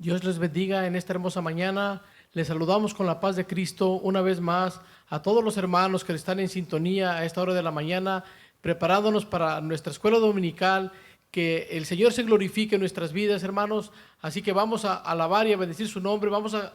Dios les bendiga en esta hermosa mañana. Les saludamos con la paz de Cristo una vez más a todos los hermanos que están en sintonía a esta hora de la mañana, preparándonos para nuestra escuela dominical. Que el Señor se glorifique en nuestras vidas, hermanos. Así que vamos a alabar y a bendecir su nombre. Vamos a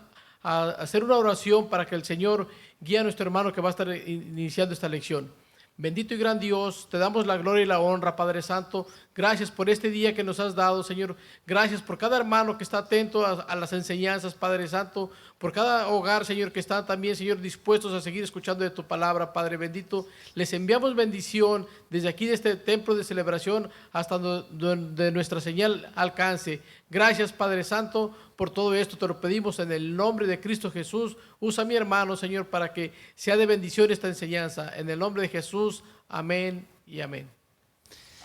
hacer una oración para que el Señor guíe a nuestro hermano que va a estar iniciando esta lección. Bendito y gran Dios, te damos la gloria y la honra, Padre Santo. Gracias por este día que nos has dado, Señor. Gracias por cada hermano que está atento a las enseñanzas, Padre Santo. Por cada hogar, Señor, que está también, Señor, dispuestos a seguir escuchando de tu palabra, Padre bendito. Les enviamos bendición desde aquí, de este templo de celebración, hasta donde nuestra señal alcance. Gracias, Padre Santo, por todo esto. Te lo pedimos en el nombre de Cristo Jesús. Usa a mi hermano, Señor, para que sea de bendición esta enseñanza. En el nombre de Jesús, amén y amén.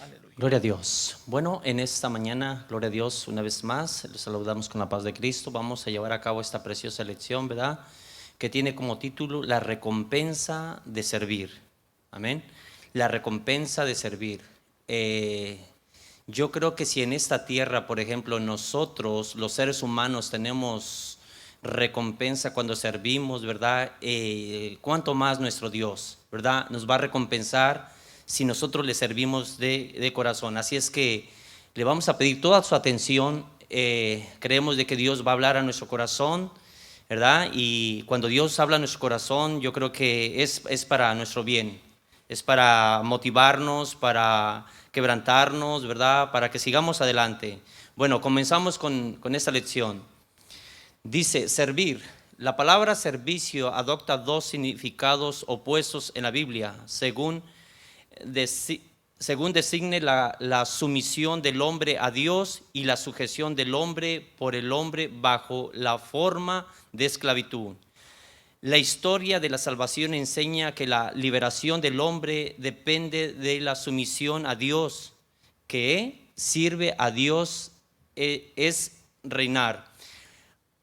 Aleluya. Gloria a Dios. Bueno, en esta mañana, gloria a Dios, una vez más, los saludamos con la paz de Cristo. Vamos a llevar a cabo esta preciosa lección, ¿verdad? Que tiene como título la recompensa de servir. Amén. La recompensa de servir. Yo creo que si en esta tierra, por ejemplo, nosotros, los seres humanos, tenemos recompensa cuando servimos, ¿verdad? ¿Cuánto más nuestro Dios, ¿verdad? Nos va a recompensar si nosotros le servimos de corazón. Así es que le vamos a pedir toda su atención. Creemos de que Dios va a hablar a nuestro corazón, ¿verdad? Y cuando Dios habla a nuestro corazón, yo creo que es para nuestro bien. Es para motivarnos, para quebrantarnos, ¿verdad? Para que sigamos adelante. Bueno, comenzamos con esta lección. Dice, servir. La palabra servicio adopta dos significados opuestos en la Biblia, según designe la sumisión del hombre a Dios y la sujeción del hombre por el hombre bajo la forma de esclavitud. La historia de la salvación enseña que la liberación del hombre depende de la sumisión a Dios, que sirve a Dios es reinar.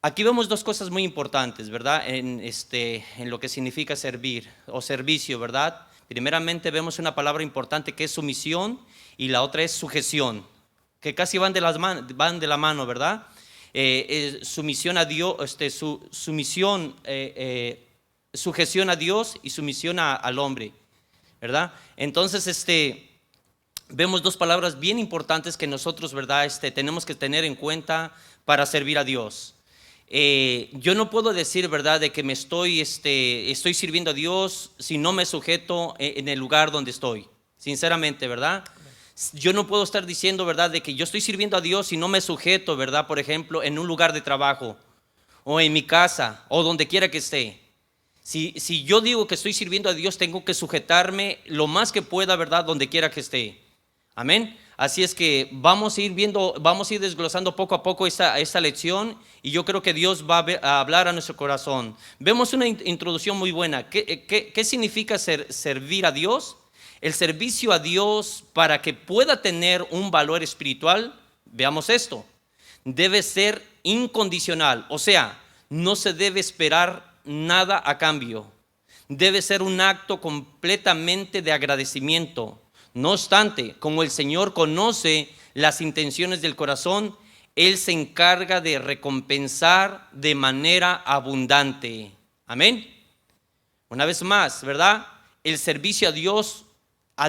Aquí vemos dos cosas muy importantes, ¿verdad? En lo que significa servir o servicio, ¿verdad? Primeramente vemos una palabra importante que es sumisión y la otra es sujeción, que casi van de la mano, ¿verdad? Sumisión a Dios, sujeción a Dios y sumisión al hombre, ¿verdad? Entonces, vemos dos palabras bien importantes que nosotros, ¿verdad? Tenemos que tener en cuenta para servir a Dios. Yo no puedo decir, ¿verdad?, de que me estoy sirviendo a Dios si no me sujeto en el lugar donde estoy, sinceramente, ¿verdad? Yo no puedo estar diciendo, ¿verdad?, de que yo estoy sirviendo a Dios si no me sujeto, ¿verdad?, por ejemplo, en un lugar de trabajo o en mi casa o donde quiera que esté. Si yo digo que estoy sirviendo a Dios, tengo que sujetarme lo más que pueda, ¿verdad?, donde quiera que esté. Amén. Así es que vamos a ir desglosando poco a poco esta lección, y yo creo que Dios va a hablar a nuestro corazón. Vemos una introducción muy buena. ¿Qué significa servir a Dios? El servicio a Dios, para que pueda tener un valor espiritual, veamos esto, debe ser incondicional, o sea, no se debe esperar nada a cambio. Debe ser un acto completamente de agradecimiento. No obstante, como el Señor conoce las intenciones del corazón, Él se encarga de recompensar de manera abundante. Amén. Una vez más, ¿verdad? El servicio a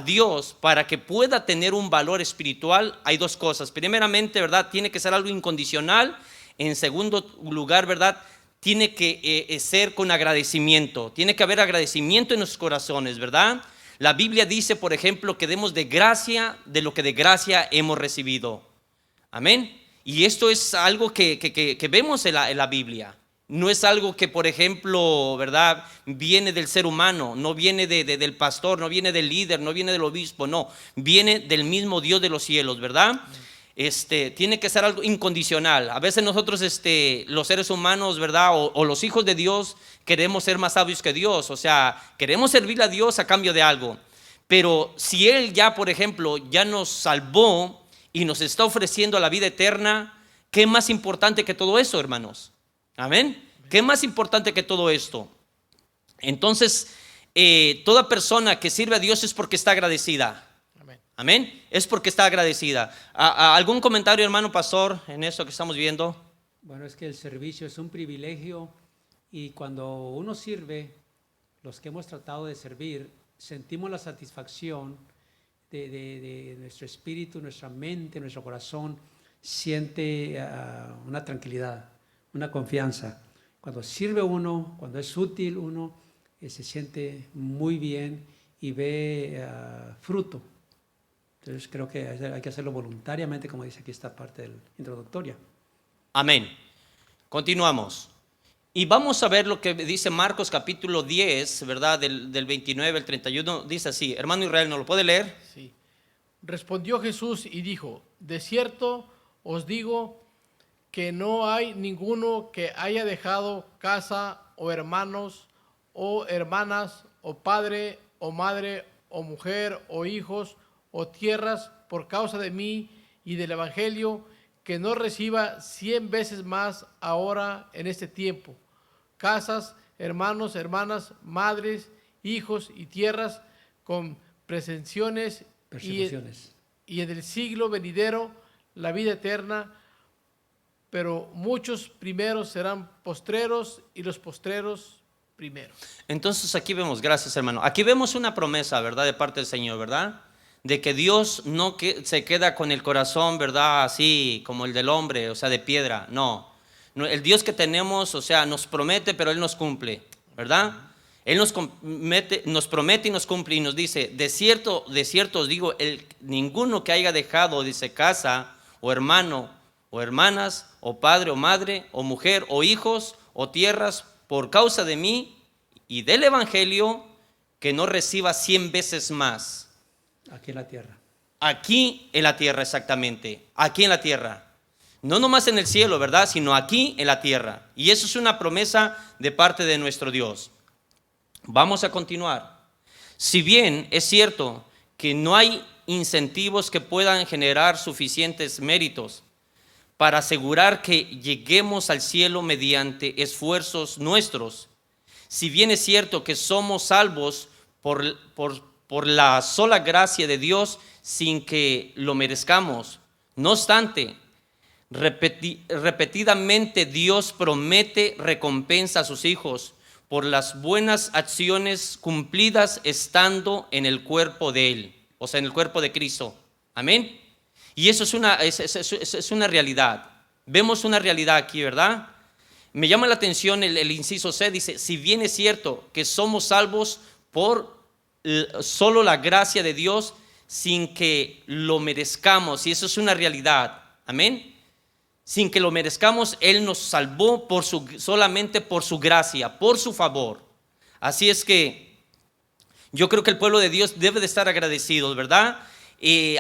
Dios, para que pueda tener un valor espiritual, hay dos cosas. Primeramente, ¿verdad?, tiene que ser algo incondicional. En segundo lugar, ¿verdad?, tiene que ser con agradecimiento. Tiene que haber agradecimiento en nuestros corazones, ¿verdad? La Biblia dice, por ejemplo, que demos de gracia de lo que de gracia hemos recibido. Amén. Y esto es algo que vemos en la Biblia. No es algo que, por ejemplo, ¿verdad?, viene del ser humano, no viene del pastor, no viene del líder, no viene del obispo, no, viene del mismo Dios de los cielos, ¿verdad? Tiene que ser algo incondicional. A veces nosotros, los seres humanos, ¿verdad?, o los hijos de Dios, queremos ser más sabios que Dios, o sea, queremos servirle a Dios a cambio de algo. Pero si Él ya, por ejemplo, ya nos salvó y nos está ofreciendo la vida eterna, ¿qué más importante que todo eso, hermanos? Amén. ¿Qué más importante que todo esto? Entonces, toda persona que sirve a Dios es porque está agradecida. Amén. Es porque está agradecida. ¿Algún comentario, hermano pastor, en esto que estamos viendo? Bueno, es que el servicio es un privilegio y cuando uno sirve, los que hemos tratado de servir, sentimos la satisfacción de nuestro espíritu, nuestra mente, nuestro corazón, siente una tranquilidad, una confianza. Cuando sirve uno, cuando es útil uno, se siente muy bien y ve fruto. Entonces creo que hay que hacerlo voluntariamente, como dice aquí esta parte introductoria. Amén. Continuamos. Y vamos a ver lo que dice Marcos capítulo 10, ¿verdad? Del 29 al 31. Dice así, hermano Israel, ¿no lo puede leer? Sí. Respondió Jesús y dijo, de cierto os digo que no hay ninguno que haya dejado casa o hermanos o hermanas o padre o madre o mujer o hijos o tierras por causa de mí y del evangelio, que no reciba 100 veces más ahora en este tiempo, casas, hermanos, hermanas, madres, hijos y tierras con persecuciones y en el siglo venidero la vida eterna. Pero muchos primeros serán postreros y los postreros primeros. Entonces aquí vemos, gracias hermano, aquí vemos una promesa, ¿verdad? De parte del Señor, ¿verdad? De que Dios no se queda con el corazón, ¿verdad? Así como el del hombre, o sea, de piedra. No, el Dios que tenemos, o sea, nos promete, pero Él nos cumple, ¿verdad? Él nos promete y nos cumple y nos dice, de cierto os digo, ninguno que haya dejado, dice, casa o hermano o hermanas o padre o madre o mujer o hijos o tierras por causa de mí y del evangelio, que no reciba 100 veces más. Aquí en la tierra. Aquí en la tierra, exactamente. Aquí en la tierra. No nomás en el cielo, ¿verdad? Sino aquí en la tierra. Y eso es una promesa de parte de nuestro Dios. Vamos a continuar. Si bien es cierto que no hay incentivos que puedan generar suficientes méritos para asegurar que lleguemos al cielo mediante esfuerzos nuestros, si bien es cierto que somos salvos por la sola gracia de Dios sin que lo merezcamos, no obstante, repetidamente Dios promete recompensa a sus hijos por las buenas acciones cumplidas estando en el cuerpo de Él, o sea, en el cuerpo de Cristo. Amén. Y eso es una realidad. Vemos una realidad aquí, ¿verdad? Me llama la atención el inciso C, dice, si bien es cierto que somos salvos por solo la gracia de Dios sin que lo merezcamos, y eso es una realidad. Amén. Sin que lo merezcamos, Él nos salvó solamente por su gracia, por su favor. Así es que yo creo que el pueblo de Dios debe de estar agradecido, ¿verdad?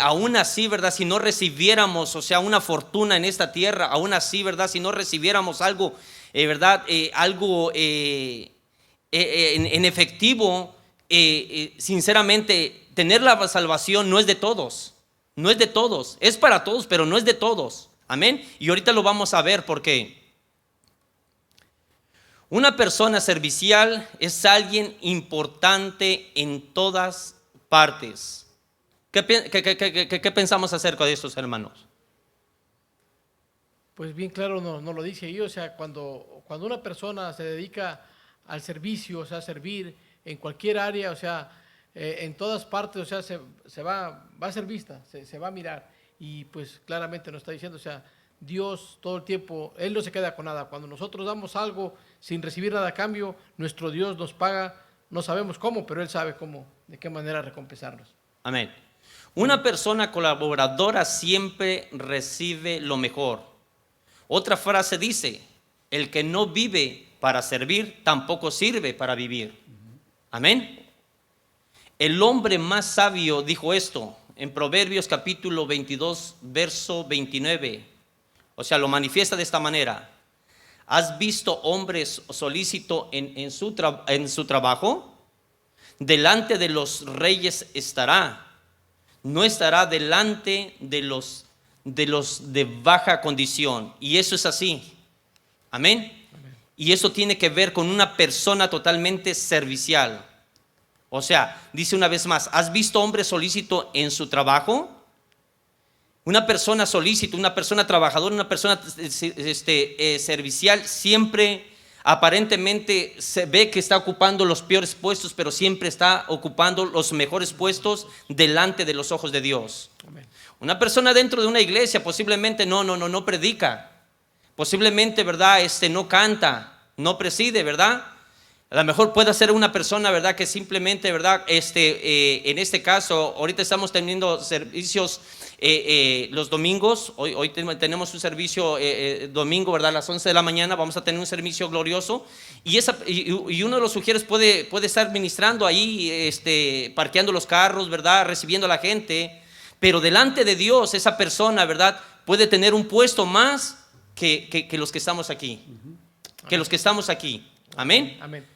Aún así, ¿verdad? Si no recibiéramos, o sea, una fortuna en esta tierra, aún así, ¿verdad? Si no recibiéramos algo, ¿verdad? Algo en efectivo, sinceramente, tener la salvación no es de todos, no es de todos, es para todos, pero no es de todos. Amén. Y ahorita lo vamos a ver porque una persona servicial es alguien importante en todas partes. ¿Qué pensamos acerca de estos hermanos? Pues bien claro no lo dice ahí, o sea, cuando una persona se dedica al servicio, o sea, a servir en cualquier área, o sea, en todas partes, o sea, se va a ser vista, se va a mirar. Y pues claramente nos está diciendo, o sea, Dios todo el tiempo, Él no se queda con nada. Cuando nosotros damos algo sin recibir nada a cambio, nuestro Dios nos paga, no sabemos cómo, pero Él sabe cómo, de qué manera recompensarnos. Amén. Una persona colaboradora siempre recibe lo mejor. Otra frase dice, el que no vive para servir, tampoco sirve para vivir. Amén. El hombre más sabio dijo esto en Proverbios capítulo 22, verso 29. O sea, lo manifiesta de esta manera. ¿Has visto hombres solícito en su trabajo? Delante de los reyes estará. No estará delante de los de baja condición. Y eso es así. Amén. Y eso tiene que ver con una persona totalmente servicial. O sea, dice una vez más, ¿has visto hombre solícito en su trabajo? Una persona solícita, una persona trabajadora, una persona servicial, siempre aparentemente se ve que está ocupando los peores puestos, pero siempre está ocupando los mejores puestos delante de los ojos de Dios. Amén. Una persona dentro de una iglesia posiblemente no predica, posiblemente, ¿verdad? No canta, no preside, ¿verdad? A lo mejor puede ser una persona, ¿verdad? Que simplemente, ¿verdad? En este caso, ahorita estamos teniendo servicios los domingos. Hoy tenemos un servicio domingo, ¿verdad? A las 11 de la mañana vamos a tener un servicio glorioso. Y uno de los sugieres puede estar ministrando ahí, parqueando los carros, ¿verdad? Recibiendo a la gente. Pero delante de Dios, esa persona, ¿verdad? Puede tener un puesto más que los que estamos aquí. Que los que estamos aquí. Amén. Amén.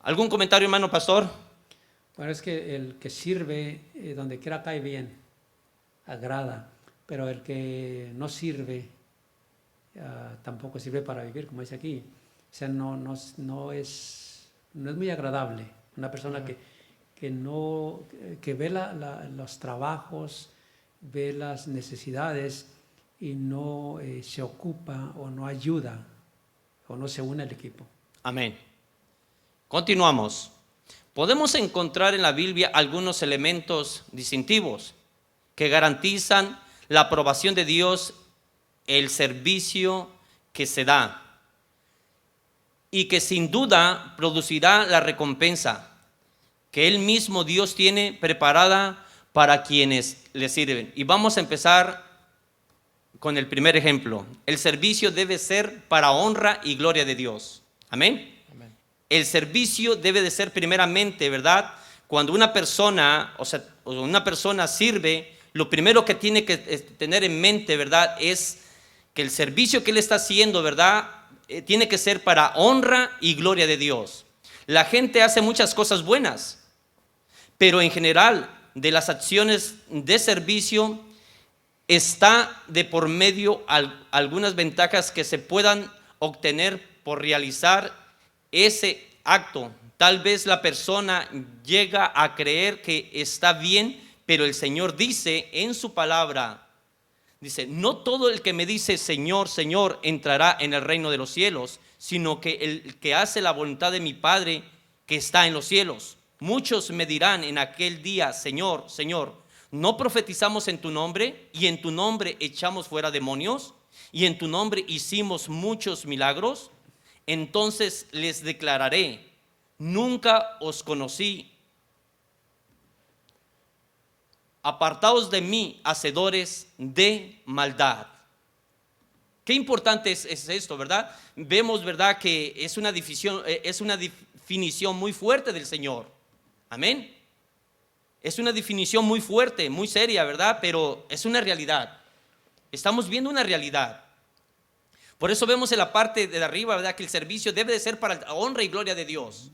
¿Algún comentario, hermano pastor? Bueno, es que el que sirve donde quiera cae bien, agrada, pero el que no sirve tampoco sirve para vivir, como dice aquí. O sea, no es muy agradable. Una persona que ve los trabajos, ve las necesidades y no se ocupa o no ayuda o no se une al equipo. Amén. Continuamos. Podemos encontrar en la Biblia algunos elementos distintivos que garantizan la aprobación de Dios, el servicio que se da y que sin duda producirá la recompensa que Él mismo Dios tiene preparada para quienes le sirven. Y vamos a empezar con el primer ejemplo. El servicio debe ser para honra y gloria de Dios. Amén. El servicio debe de ser primeramente, ¿verdad? Cuando una persona, una persona sirve, lo primero que tiene que tener en mente, ¿verdad? Es que el servicio que él está haciendo, ¿verdad? Tiene que ser para honra y gloria de Dios. La gente hace muchas cosas buenas, pero en general de las acciones de servicio está de por medio algunas ventajas que se puedan obtener por realizar ese acto. Tal vez la persona llega a creer que está bien, pero el Señor dice en su palabra, dice, no todo el que me dice Señor, Señor entrará en el reino de los cielos, sino que el que hace la voluntad de mi Padre que está en los cielos. Muchos me dirán en aquel día, Señor, Señor, ¿no profetizamos en tu nombre y en tu nombre echamos fuera demonios y en tu nombre hicimos muchos milagros? Entonces les declararé, nunca os conocí. Apartaos de mí, hacedores de maldad. Qué importante es esto, ¿verdad? Vemos, ¿verdad? Que es una definición muy fuerte del Señor. Amén. Es una definición muy fuerte, muy seria, ¿verdad? Pero es una realidad. Estamos viendo una realidad. Por eso vemos en la parte de arriba, ¿verdad? Que el servicio debe de ser para la honra y gloria de Dios.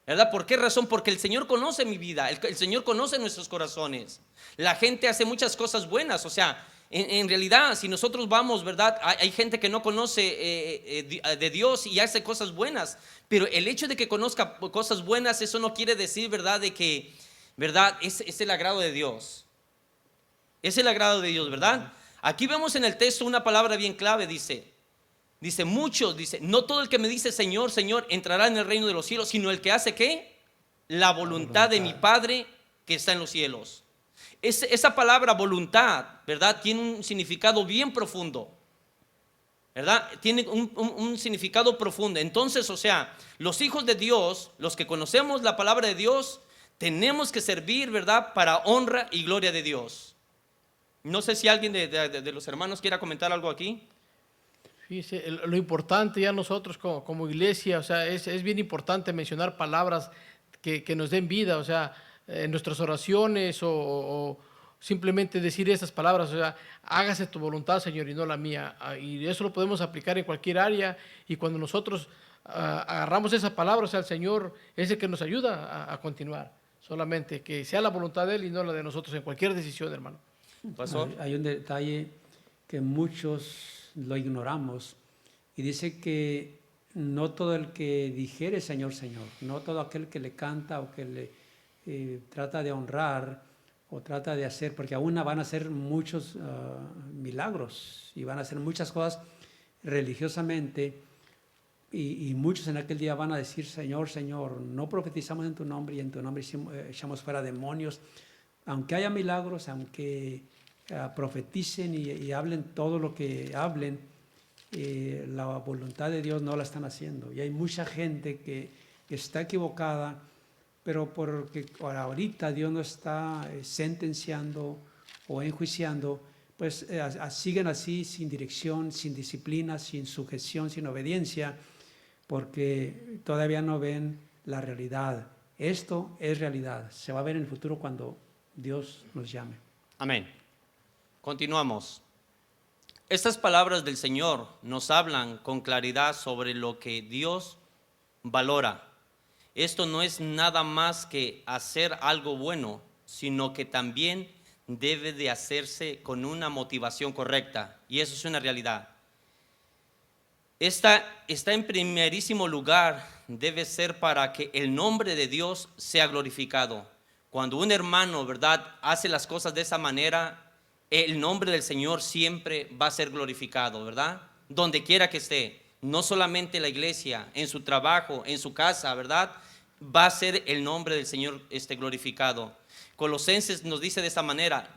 ¿Verdad? ¿Por qué razón? Porque el Señor conoce mi vida, el Señor conoce nuestros corazones. La gente hace muchas cosas buenas, o sea, en realidad, si nosotros vamos, ¿verdad? Hay gente que no conoce de Dios y hace cosas buenas, pero el hecho de que conozca cosas buenas, eso no quiere decir, ¿verdad? De que, ¿verdad? Es el agrado de Dios. Es el agrado de Dios, ¿verdad? Aquí vemos en el texto una palabra bien clave, dice muchos, dice, no todo el que me dice Señor, Señor entrará en el reino de los cielos, sino el que hace ¿qué? La voluntad de mi Padre que está en los cielos. Esa palabra voluntad, ¿verdad? Tiene un significado bien profundo, ¿verdad? Tiene un significado profundo. Entonces, o sea, los hijos de Dios, los que conocemos la palabra de Dios, tenemos que servir, ¿verdad? Para honra y gloria de Dios. No sé si alguien de los hermanos quiera comentar algo aquí. Fíjese, lo importante ya nosotros como iglesia, o sea, es bien importante mencionar palabras que nos den vida, o sea, en nuestras oraciones o simplemente decir esas palabras, o sea, hágase tu voluntad, Señor, y no la mía. Y eso lo podemos aplicar en cualquier área, y cuando nosotros agarramos esa palabra, o sea, el Señor es el que nos ayuda a continuar. Solamente que sea la voluntad de Él y no la de nosotros en cualquier decisión, hermano. Pastor. Hay un detalle que muchos lo ignoramos y dice que no todo el que dijere Señor, Señor, no todo aquel que le canta o que le trata de honrar o trata de hacer, porque aún van a hacer muchos milagros y van a hacer muchas cosas religiosamente, y muchos en aquel día van a decir: Señor, Señor, no profetizamos en tu nombre y en tu nombre echamos fuera demonios. Aunque haya milagros, aunque profeticen y hablen todo lo que hablen, la voluntad de Dios no la están haciendo. Y hay mucha gente que está equivocada, pero porque ahorita Dios no está sentenciando o enjuiciando, pues siguen así, sin dirección, sin disciplina, sin sujeción, sin obediencia, porque todavía no ven la realidad. Esto es realidad, se va a ver en el futuro cuando Dios nos llame. Amén. Continuamos. Estas palabras del Señor nos hablan con claridad sobre lo que Dios valora. Esto no es nada más que hacer algo bueno, sino que también debe de hacerse con una motivación correcta, y eso es una realidad. Esta en primerísimo lugar debe ser para que el nombre de Dios sea glorificado. Cuando un hermano, ¿verdad?, hace las cosas de esa manera, el nombre del Señor siempre va a ser glorificado, ¿verdad? Donde quiera que esté, no solamente en la iglesia, en su trabajo, en su casa, ¿verdad?, va a ser el nombre del Señor glorificado. Colosenses nos dice de esta manera,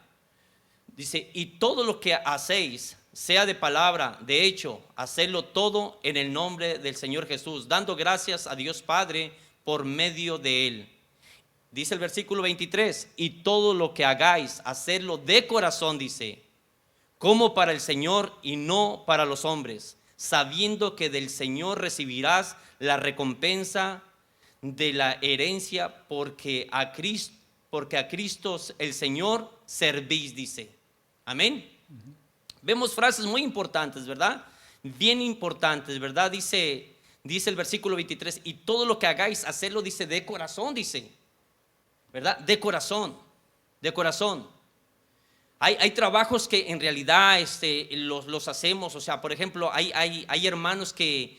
dice: y todo lo que hacéis, sea de palabra, de hecho, hacedlo todo en el nombre del Señor Jesús, dando gracias a Dios Padre por medio de Él. Dice el versículo 23, y todo lo que hagáis, hacedlo de corazón, dice, como para el Señor y no para los hombres, sabiendo que del Señor recibirás la recompensa de la herencia, porque a Cristo el Señor servís, dice. Amén. Vemos frases muy importantes, ¿verdad? Bien importantes, ¿verdad? Dice el versículo 23, y todo lo que hagáis, hacedlo, dice, de corazón, dice, ¿verdad? De corazón, de corazón. Hay trabajos que en realidad los hacemos, o sea, por ejemplo, hay hermanos que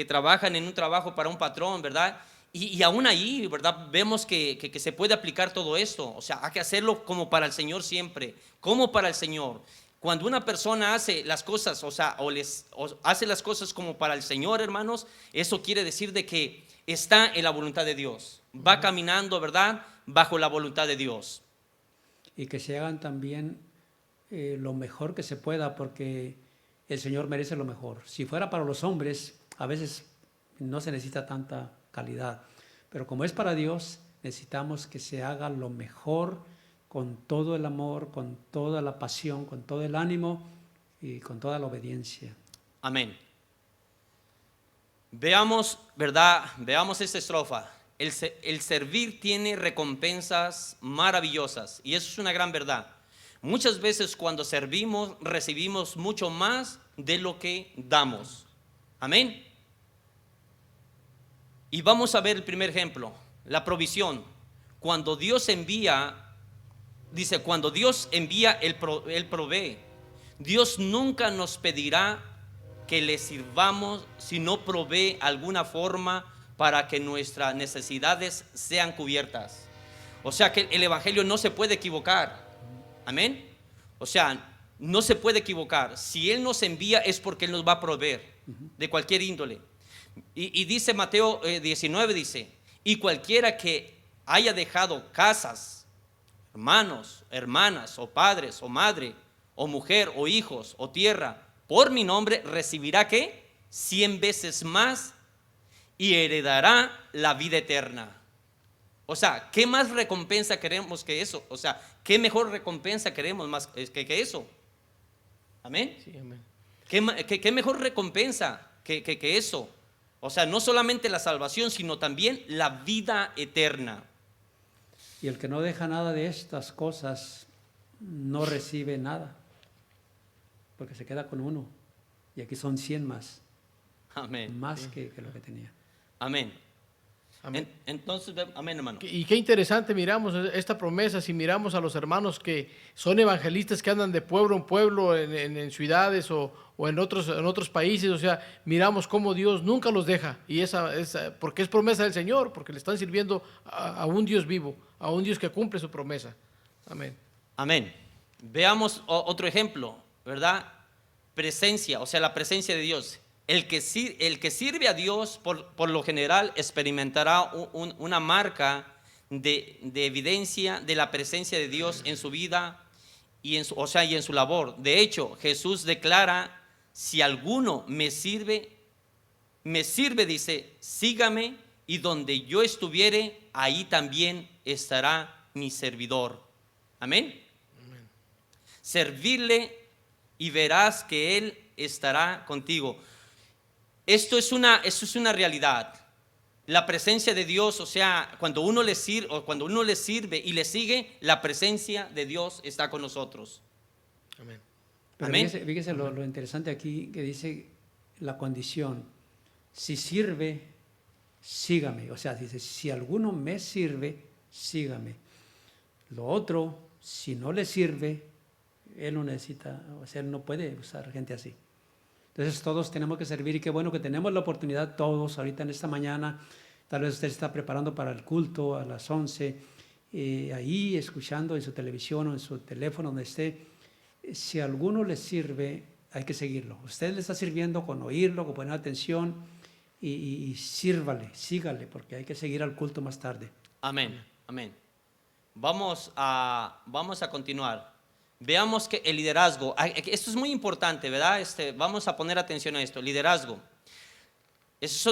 trabajan en un trabajo para un patrón, ¿verdad? Y aún ahí, ¿verdad?, vemos que se puede aplicar todo esto. O sea, hay que hacerlo como para el Señor siempre, como para el Señor. Cuando una persona hace las cosas, o hace las cosas como para el Señor, hermanos, eso quiere decir de que está en la voluntad de Dios. Va caminando, ¿verdad?, bajo la voluntad de Dios. Y que se hagan también lo mejor que se pueda, porque el Señor merece lo mejor. Si fuera para los hombres, a veces no se necesita tanta calidad, pero como es para Dios, necesitamos que se haga lo mejor, con todo el amor, con toda la pasión, con todo el ánimo y con toda la obediencia. Amén. Veamos, ¿verdad? Veamos esta estrofa. El servir tiene recompensas maravillosas, y eso es una gran verdad. Muchas veces cuando servimos recibimos mucho más de lo que damos. Amén. Y vamos a ver el primer ejemplo, la provisión. Cuando Dios envía, dice, cuando Dios envía, Él provee. Dios nunca nos pedirá que le sirvamos si no provee alguna forma para que nuestras necesidades sean cubiertas. O sea que el evangelio no se puede equivocar. Amén. O sea, no se puede equivocar. Si Él nos envía es porque Él nos va a proveer de cualquier índole. Y dice Mateo 19, dice, y cualquiera que haya dejado casas, hermanos, hermanas, o padres, o madre, o mujer, o hijos, o tierra, por mi nombre, recibirá ¿qué? 100 veces más y heredará la vida eterna. O sea, ¿qué más recompensa queremos que eso? O sea, ¿qué mejor recompensa queremos más que eso? Amén. Sí, amén. ¿Qué mejor recompensa que eso? O sea, no solamente la salvación, sino también la vida eterna. Y el que no deja nada de estas cosas no recibe nada, porque se queda con uno. Y aquí son 100 más. Amén. Más que lo que tenía. Amén. Amén. Entonces, amén, hermano. Y qué interesante miramos esta promesa, si miramos a los hermanos que son evangelistas, que andan de pueblo en pueblo, en ciudades o en otros países. O sea, miramos cómo Dios nunca los deja, y porque es promesa del Señor, porque le están sirviendo a un Dios vivo, a un Dios que cumple su promesa. Amén. Amén. Veamos otro ejemplo, ¿verdad? Presencia, o sea, la presencia de Dios. El que sirve a Dios, por lo general, experimentará una marca de evidencia de la presencia de Dios en su vida y en su labor. De hecho, Jesús declara: si alguno me sirve, dice, sígame, y donde yo estuviere, ahí también estará mi servidor. Amén. Servirle y verás que Él estará contigo. Esto es una realidad. La presencia de Dios, o sea, cuando uno le sirve y le sigue, la presencia de Dios está con nosotros. Amén. Pero Amén. fíjese lo interesante aquí que dice la condición. Si sirve, sígame. O sea, dice, si alguno me sirve, sígame. Lo otro, si no le sirve, él no necesita, o sea, él no puede usar gente así. Entonces todos tenemos que servir, y qué bueno que tenemos la oportunidad todos ahorita en esta mañana. Tal vez usted se está preparando para el culto a las 11, ahí escuchando en su televisión o en su teléfono, donde esté. Si a alguno le sirve, hay que seguirlo. Usted le está sirviendo con oírlo, con poner atención, y sírvale, sígale, porque hay que seguir al culto más tarde. Amén. Amén. Vamos a continuar. Veamos que el liderazgo, esto es muy importante, ¿verdad? Vamos a poner atención a esto, liderazgo. Es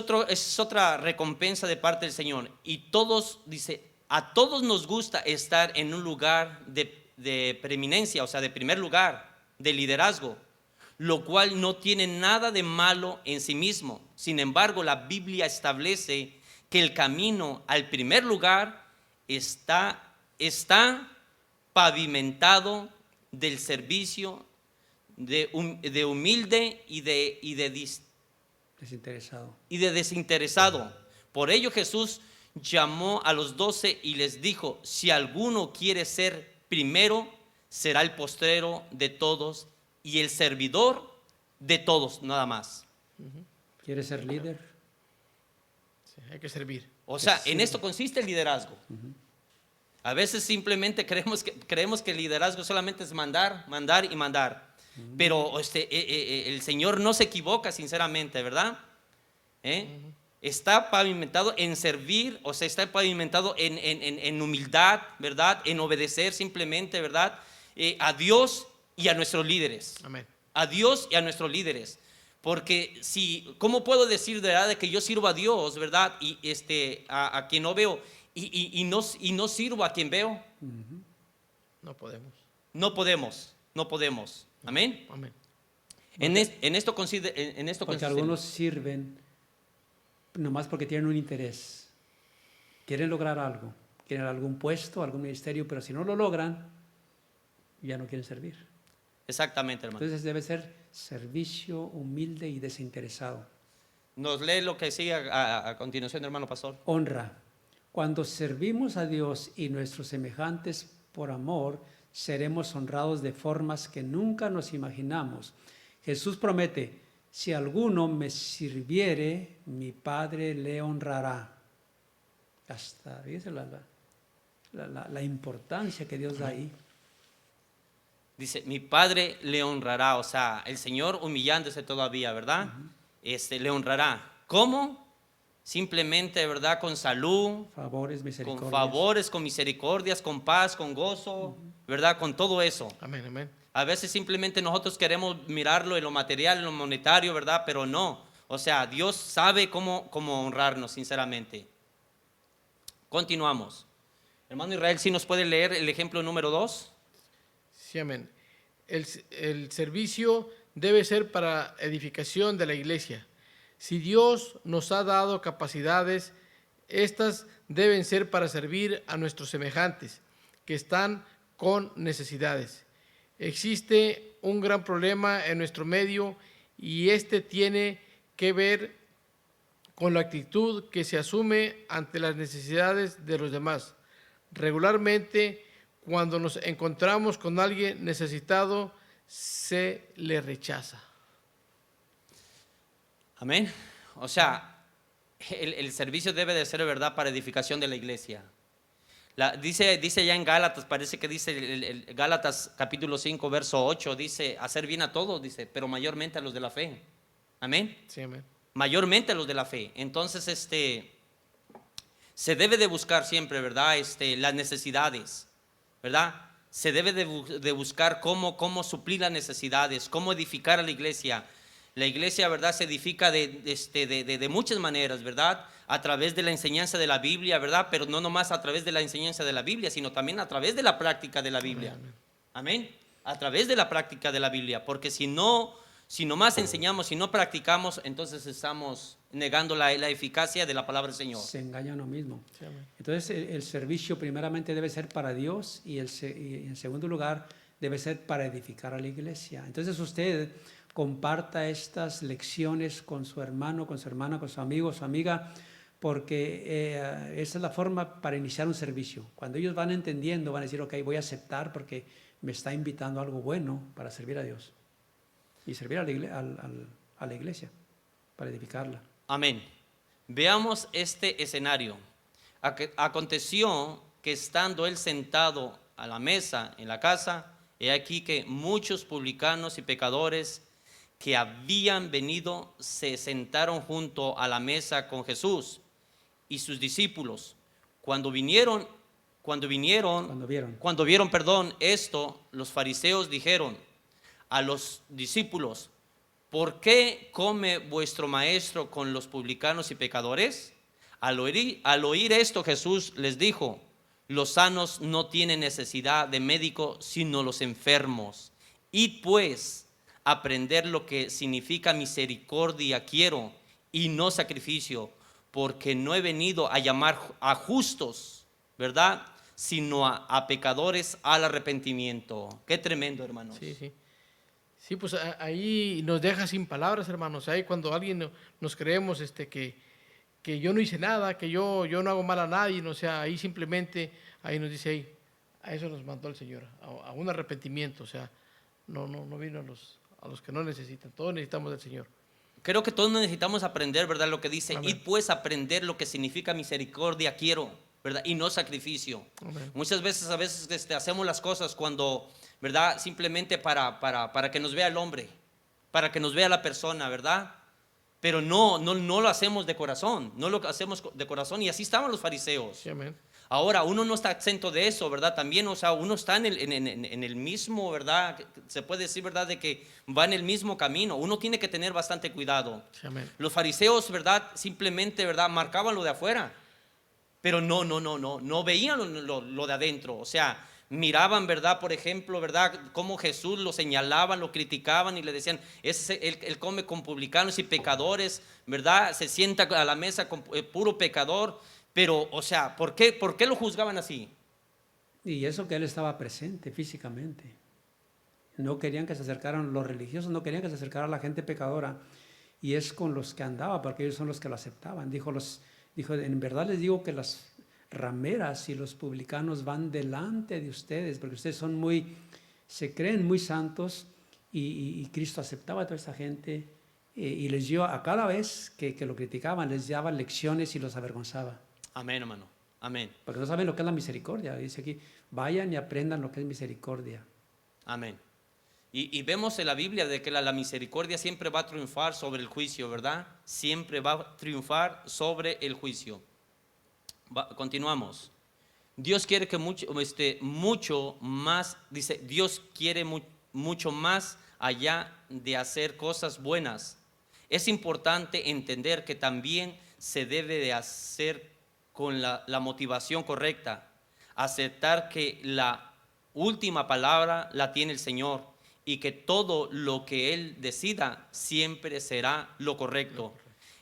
otra recompensa de parte del Señor. Y todos, dice, a todos nos gusta estar en un lugar de preeminencia, o sea, de primer lugar, de liderazgo, lo cual no tiene nada de malo en sí mismo. Sin embargo, la Biblia establece que el camino al primer lugar está pavimentado del servicio, de humilde y de desinteresado. Por ello Jesús llamó a los 12 y les dijo: si alguno quiere ser primero, será el postrero de todos y el servidor de todos, nada más. ¿Quiere ser líder? Sí, hay que servir. O sea, en esto consiste el liderazgo. A veces simplemente creemos que el liderazgo solamente es mandar y mandar. Pero el Señor no se equivoca, sinceramente, ¿verdad? Está pavimentado en servir, o sea, está pavimentado en humildad, ¿verdad? En obedecer simplemente, ¿verdad? A Dios y a nuestros líderes. Amén. A Dios y a nuestros líderes. Porque ¿cómo puedo decir de verdad de que yo sirvo a Dios, ¿verdad? Y a quien no veo, y no sirvo a quien veo? No podemos. No podemos. Amén. Amén. En esto consiste. Porque algunos sirven nomás porque tienen un interés. Quieren lograr algo, quieren algún puesto, algún ministerio, pero si no lo logran, ya no quieren servir. Exactamente, hermano. Entonces debe ser servicio humilde y desinteresado. Nos lee lo que sigue a continuación, hermano pastor. Honra. Cuando servimos a Dios y nuestros semejantes por amor, seremos honrados de formas que nunca nos imaginamos. Jesús promete: si alguno me sirviere, mi Padre le honrará. Hasta, fíjese la importancia que Dios da ahí. Dice, mi Padre le honrará, o sea, el Señor humillándose todavía, ¿verdad? Le honrará. ¿Cómo? Simplemente, ¿verdad? Con salud, Favores, misericordias. con favores, con misericordias, con paz, con gozo, ¿verdad? Con todo eso. Amén, amén. A veces simplemente nosotros queremos mirarlo en lo material, en lo monetario, ¿verdad? Pero no. O sea, Dios sabe cómo honrarnos, sinceramente. Continuamos. Hermano Israel, ¿sí nos puede leer el ejemplo número 2? Sí, amén. El servicio debe ser para edificación de la iglesia. Si Dios nos ha dado capacidades, estas deben ser para servir a nuestros semejantes que están con necesidades. Existe un gran problema en nuestro medio, y este tiene que ver con la actitud que se asume ante las necesidades de los demás. Regularmente, cuando nos encontramos con alguien necesitado, se le rechaza. Amén. O sea, el servicio debe de ser, ¿verdad?, para edificación de la iglesia. Dice ya en Gálatas, parece que dice el Gálatas capítulo 5, verso 8, dice, hacer bien a todos, dice, pero mayormente a los de la fe. Amén. Sí, amén. Mayormente a los de la fe. Entonces, se debe de buscar siempre, ¿verdad? Las necesidades, ¿verdad? Se debe de buscar cómo suplir las necesidades, cómo edificar a la iglesia. La iglesia, ¿verdad? Se edifica de muchas maneras, ¿verdad? A través de la enseñanza de la Biblia, ¿verdad? Pero no nomás a través de la enseñanza de la Biblia, sino también a través de la práctica de la Biblia. Amén. Amén. A través de la práctica de la Biblia, porque si nomás enseñamos, si no practicamos, entonces estamos negando la eficacia de la palabra del Señor. Se engaña a uno mismo. Sí, amén. Entonces el servicio primeramente debe ser para Dios y en segundo lugar debe ser para edificar a la iglesia. Entonces usted comparta estas lecciones con su hermano, con su hermana, con su amigo, su amiga, porque esa es la forma para iniciar un servicio. Cuando ellos van entendiendo, van a decir, ok, voy a aceptar porque me está invitando a algo bueno para servir a Dios y servir a la iglesia, para edificarla. Amén. Veamos este escenario. Aconteció que estando él sentado a la mesa en la casa, he aquí que muchos publicanos y pecadores que habían venido se sentaron junto a la mesa con Jesús y sus discípulos. Cuando vieron esto, los fariseos dijeron a los discípulos, ¿por qué come vuestro maestro con los publicanos y pecadores? Al oír esto, Jesús les dijo, los sanos no tienen necesidad de médico, sino los enfermos. Id pues, aprender lo que significa misericordia quiero y no sacrificio, porque no he venido a llamar a justos, ¿verdad? Sino a pecadores al arrepentimiento. Qué tremendo, hermanos. Sí, sí. Sí, pues ahí nos deja sin palabras, hermanos. Ahí cuando alguien nos creemos que yo no hice nada, que yo no hago mal a nadie, o sea, ahí simplemente, ahí nos dice, ahí, a eso nos mandó el Señor, a un arrepentimiento, o sea, no vino a los que no necesitan, todos necesitamos del Señor. Creo que todos necesitamos aprender, ¿verdad? Lo que dice, Amén. id pues aprender lo que significa misericordia quiero, ¿verdad? Y no sacrificio. Amén. Muchas veces, hacemos las cosas cuando, ¿verdad? Simplemente para que nos vea el hombre, para que nos vea la persona, ¿verdad? Pero no lo hacemos de corazón, no lo hacemos de corazón, y así estaban los fariseos. Sí, amén. Ahora, uno no está exento de eso, ¿verdad? También, o sea, uno está en el mismo, ¿verdad? Se puede decir, ¿verdad? De que va en el mismo camino. Uno tiene que tener bastante cuidado. Sí, amén. Los fariseos, ¿verdad? Simplemente, ¿verdad? Marcaban lo de afuera, pero no veían lo de adentro. O sea, miraban, ¿verdad? Por ejemplo, ¿verdad? Cómo Jesús lo señalaban, lo criticaban y le decían, él come con publicanos y pecadores, ¿verdad? Se sienta a la mesa con puro pecador. Pero, o sea, ¿por qué lo juzgaban así? Y eso que él estaba presente físicamente. No querían que se acercaran, los religiosos no querían que se acercara la gente pecadora. Y es con los que andaba, porque ellos son los que lo aceptaban. Dijo, en verdad les digo que las rameras y los publicanos van delante de ustedes, porque ustedes se creen muy santos, y Cristo aceptaba a toda esa gente y les dio, a cada vez que lo criticaban, les daba lecciones y los avergonzaba. Amén, hermano. Amén. Porque no saben lo que es la misericordia. Dice aquí, vayan y aprendan lo que es misericordia. Amén. Y vemos en la Biblia de que la misericordia siempre va a triunfar sobre el juicio, ¿verdad? Siempre va a triunfar sobre el juicio. Continuamos. Dios quiere que mucho más, dice, Dios quiere mucho más allá de hacer cosas buenas. Es importante entender que también se debe de hacer con la motivación correcta, aceptar que la última palabra la tiene el Señor y que todo lo que Él decida siempre será lo correcto.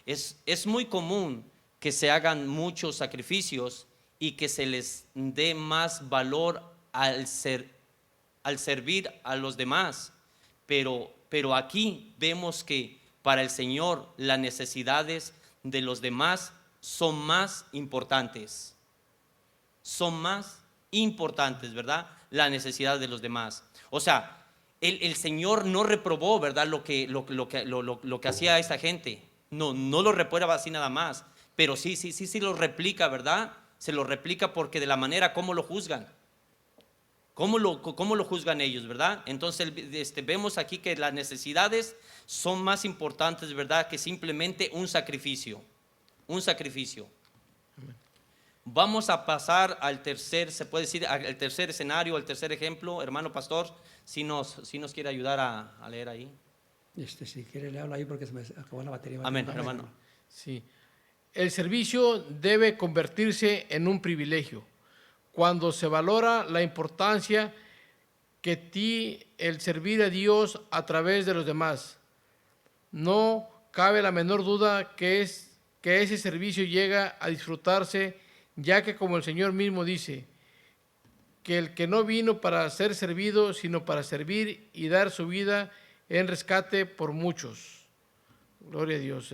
Es muy común que se hagan muchos sacrificios y que se les dé más valor al servir a los demás, pero aquí vemos que para el Señor las necesidades de los demás son más importantes. Son más importantes, ¿verdad? La necesidad de los demás. O sea, el Señor no reprobó, ¿verdad? Lo que hacía esta gente. No lo reprueba así nada más. Pero sí lo replica, ¿verdad? se lo replica porque de la manera como lo juzgan. ¿Cómo lo juzgan ellos, verdad? Entonces vemos aquí que las necesidades son más importantes, ¿verdad? Que simplemente un sacrificio. Un sacrificio. Vamos a pasar al tercer, se puede decir, al tercer escenario, al tercer ejemplo. Hermano pastor, si nos quiere ayudar a leer ahí. Si quiere le hablo ahí porque se me acabó la batería. Amén, hermano. Sí. El servicio debe convertirse en un privilegio cuando se valora la importancia que tiene el servir a Dios a través de los demás. No cabe la menor duda que ese servicio llega a disfrutarse, ya que como el Señor mismo dice, que el que no vino para ser servido, sino para servir y dar su vida en rescate por muchos. Gloria a Dios.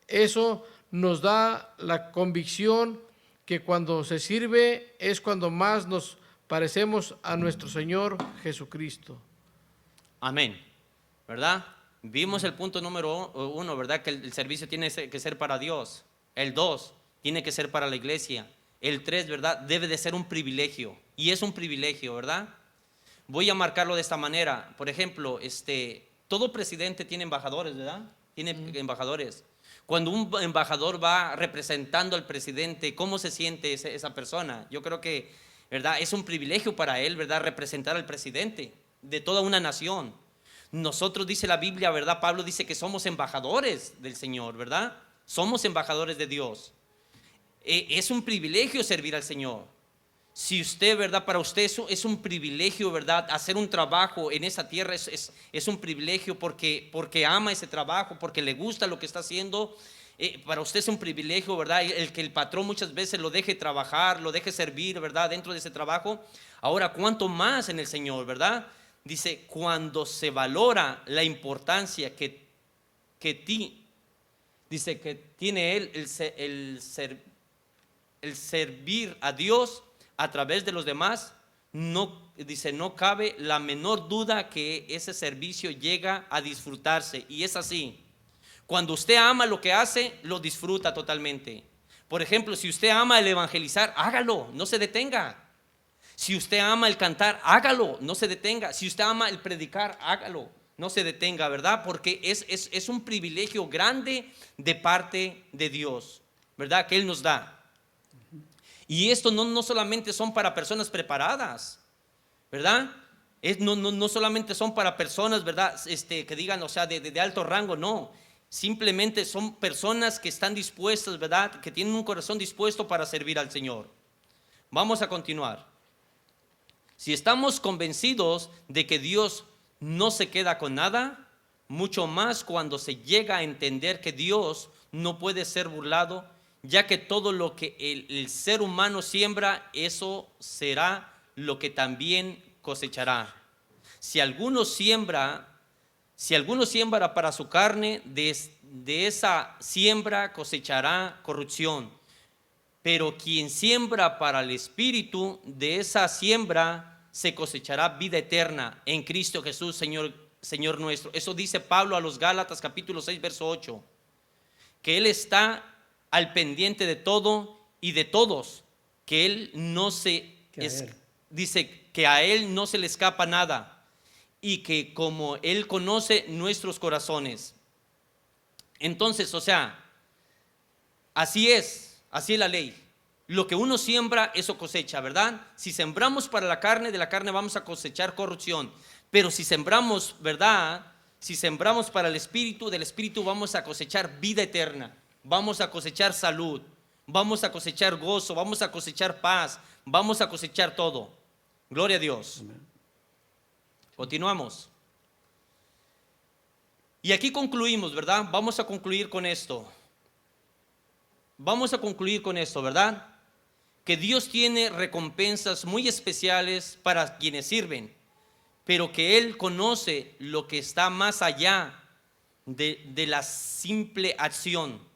Eso nos da la convicción que cuando se sirve es cuando más nos parecemos a nuestro Señor Jesucristo. Amén, ¿verdad? Vimos el punto número 1, ¿verdad? Que el servicio tiene que ser para Dios. El 2, tiene que ser para la iglesia. El 3, ¿verdad? Debe de ser un privilegio. Y es un privilegio, ¿verdad? Voy a marcarlo de esta manera. Por ejemplo, todo presidente tiene embajadores, ¿verdad? Tiene embajadores. Cuando un embajador va representando al presidente, ¿cómo se siente esa persona? Yo creo que, ¿verdad? Es un privilegio para él, ¿verdad? Representar al presidente de toda una nación. Nosotros, dice la Biblia, ¿verdad? Pablo dice que somos embajadores del Señor, ¿verdad? Somos embajadores de Dios. Es un privilegio servir al Señor. Si usted, ¿verdad? Para usted es un privilegio, ¿verdad? Hacer un trabajo en esa tierra es un privilegio porque ama ese trabajo, porque le gusta lo que está haciendo. Para usted es un privilegio, ¿verdad? El que el patrón muchas veces lo deje trabajar, lo deje servir, ¿verdad? Dentro de ese trabajo. Ahora, ¿cuánto más en el Señor, verdad? Dice, cuando se valora la importancia que tiene él el servir a Dios a través de los demás, no cabe la menor duda que ese servicio llega a disfrutarse. Y es así. Cuando usted ama lo que hace, lo disfruta totalmente. Por ejemplo, si usted ama el evangelizar, hágalo, no se detenga. Si usted ama el cantar, hágalo, no se detenga. Si usted ama el predicar, hágalo, no se detenga, ¿verdad? Porque es un privilegio grande de parte de Dios, ¿verdad? Que Él nos da. Y esto no solamente son para personas preparadas, ¿verdad? No solamente son para personas, ¿verdad? Que digan, o sea, de alto rango, no. Simplemente son personas que están dispuestas, ¿verdad? Que tienen un corazón dispuesto para servir al Señor. Vamos a continuar. Si estamos convencidos de que Dios no se queda con nada, mucho más cuando se llega a entender que Dios no puede ser burlado, ya que todo lo que el ser humano siembra, eso será lo que también cosechará. Si alguno siembra para su carne, de esa siembra cosechará corrupción. Pero quien siembra para el Espíritu, de esa siembra se cosechará vida eterna en Cristo Jesús, Señor nuestro. Eso dice Pablo a los Gálatas capítulo 6, verso 8. Que Él está al pendiente de todo y de todos, que Él dice que a Él no se le escapa nada y que como Él conoce nuestros corazones. Entonces, o sea, así es la ley. Lo que uno siembra, eso cosecha, ¿verdad? Si sembramos para la carne, de la carne vamos a cosechar corrupción. Pero si sembramos, ¿verdad? Si sembramos para el Espíritu, del Espíritu vamos a cosechar vida eterna. Vamos a cosechar salud, vamos a cosechar gozo, vamos a cosechar paz, vamos a cosechar todo. Gloria a Dios. Amén. Continuamos. Y aquí concluimos, ¿verdad? Vamos a concluir con esto. ¿Verdad? Que Dios tiene recompensas muy especiales para quienes sirven, pero que Él conoce lo que está más allá de la simple acción.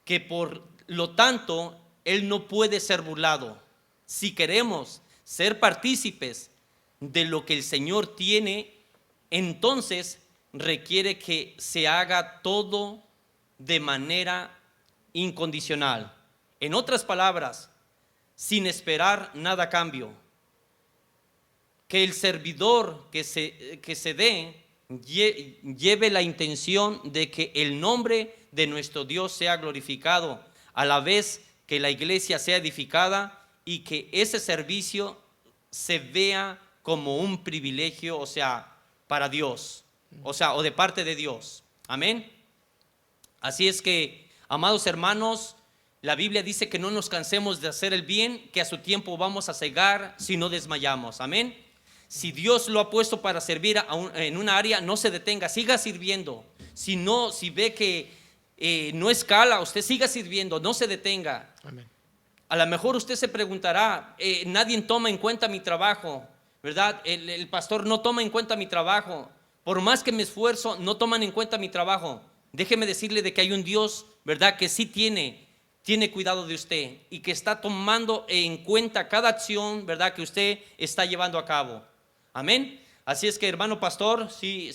Que por lo tanto Él no puede ser burlado. Si queremos ser partícipes de lo que el Señor tiene, entonces requiere que se haga todo de manera incondicional. En otras palabras, sin esperar nada a cambio. Que el servidor que se dé lleve la intención de que el nombre de nuestro Dios sea glorificado, a la vez que la iglesia sea edificada y que ese servicio se vea como un privilegio, o sea, para Dios, o de parte de Dios. Amén. Así es que, amados hermanos, la Biblia dice que no nos cansemos de hacer el bien, que a su tiempo vamos a cegar si no desmayamos. Amén. Si Dios lo ha puesto para servir en una área, no se detenga, siga sirviendo. Si ve que no escala, usted siga sirviendo, no se detenga. Amén. A lo mejor usted se preguntará, nadie toma en cuenta mi trabajo, ¿verdad? El pastor no toma en cuenta mi trabajo. Por más que me esfuerzo, no toman en cuenta mi trabajo. Déjeme decirle de que hay un Dios, ¿verdad? Que sí tiene cuidado de usted y que está tomando en cuenta cada acción, ¿verdad? Que usted está llevando a cabo. Amén. Así es que, hermano pastor, sí,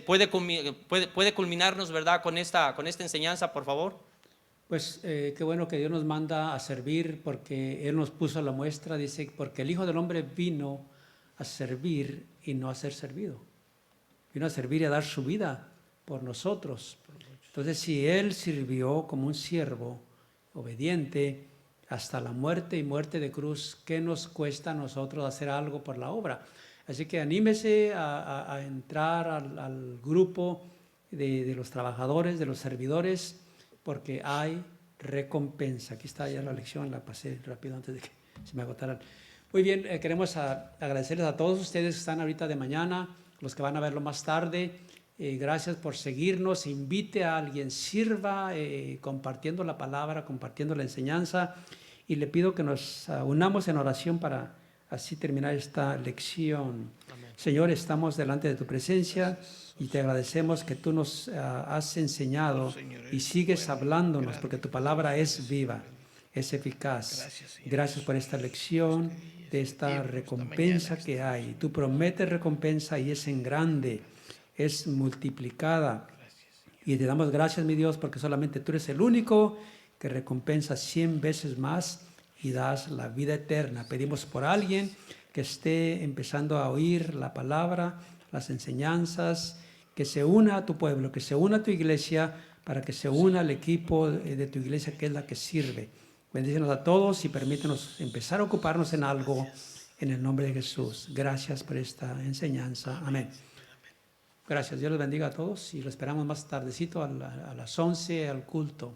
puede culminarnos, ¿verdad? Con esta enseñanza, por favor. Pues qué bueno que Dios nos manda a servir, porque Él nos puso la muestra. Dice, porque el Hijo del Hombre vino a servir y no a ser servido. Vino a servir y a dar su vida por nosotros. Entonces, si Él sirvió como un siervo obediente hasta la muerte y muerte de cruz, ¿qué nos cuesta a nosotros hacer algo por la obra? Así que anímese a entrar al grupo de los trabajadores, de los servidores, porque hay recompensa. Aquí está ya la lección, la pasé rápido antes de que se me agotaran. Muy bien, queremos agradecerles a todos ustedes que están ahorita de mañana, los que van a verlo más tarde. Gracias por seguirnos. Invite a alguien, sirva compartiendo la palabra, compartiendo la enseñanza, y le pido que nos unamos en oración para así terminar esta lección. Amén. Señor, estamos delante de tu presencia y te agradecemos que tú nos has enseñado y sigues hablándonos, porque tu palabra es viva, es eficaz. Gracias por esta lección, de esta recompensa que hay. Tú prometes recompensa y es en grande, es multiplicada. Y te damos gracias, mi Dios, porque solamente tú eres el único que recompensa 100 veces más y das la vida eterna. Pedimos por alguien que esté empezando a oír la palabra, las enseñanzas, que se una a tu pueblo, que se una a tu iglesia, para que se una al equipo de tu iglesia, que es la que sirve. Bendícenos a todos y permítenos empezar a ocuparnos en algo en el nombre de Jesús. Gracias por esta enseñanza. Amén. Gracias. Dios les bendiga a todos y lo esperamos más tardecito a las 11 al culto.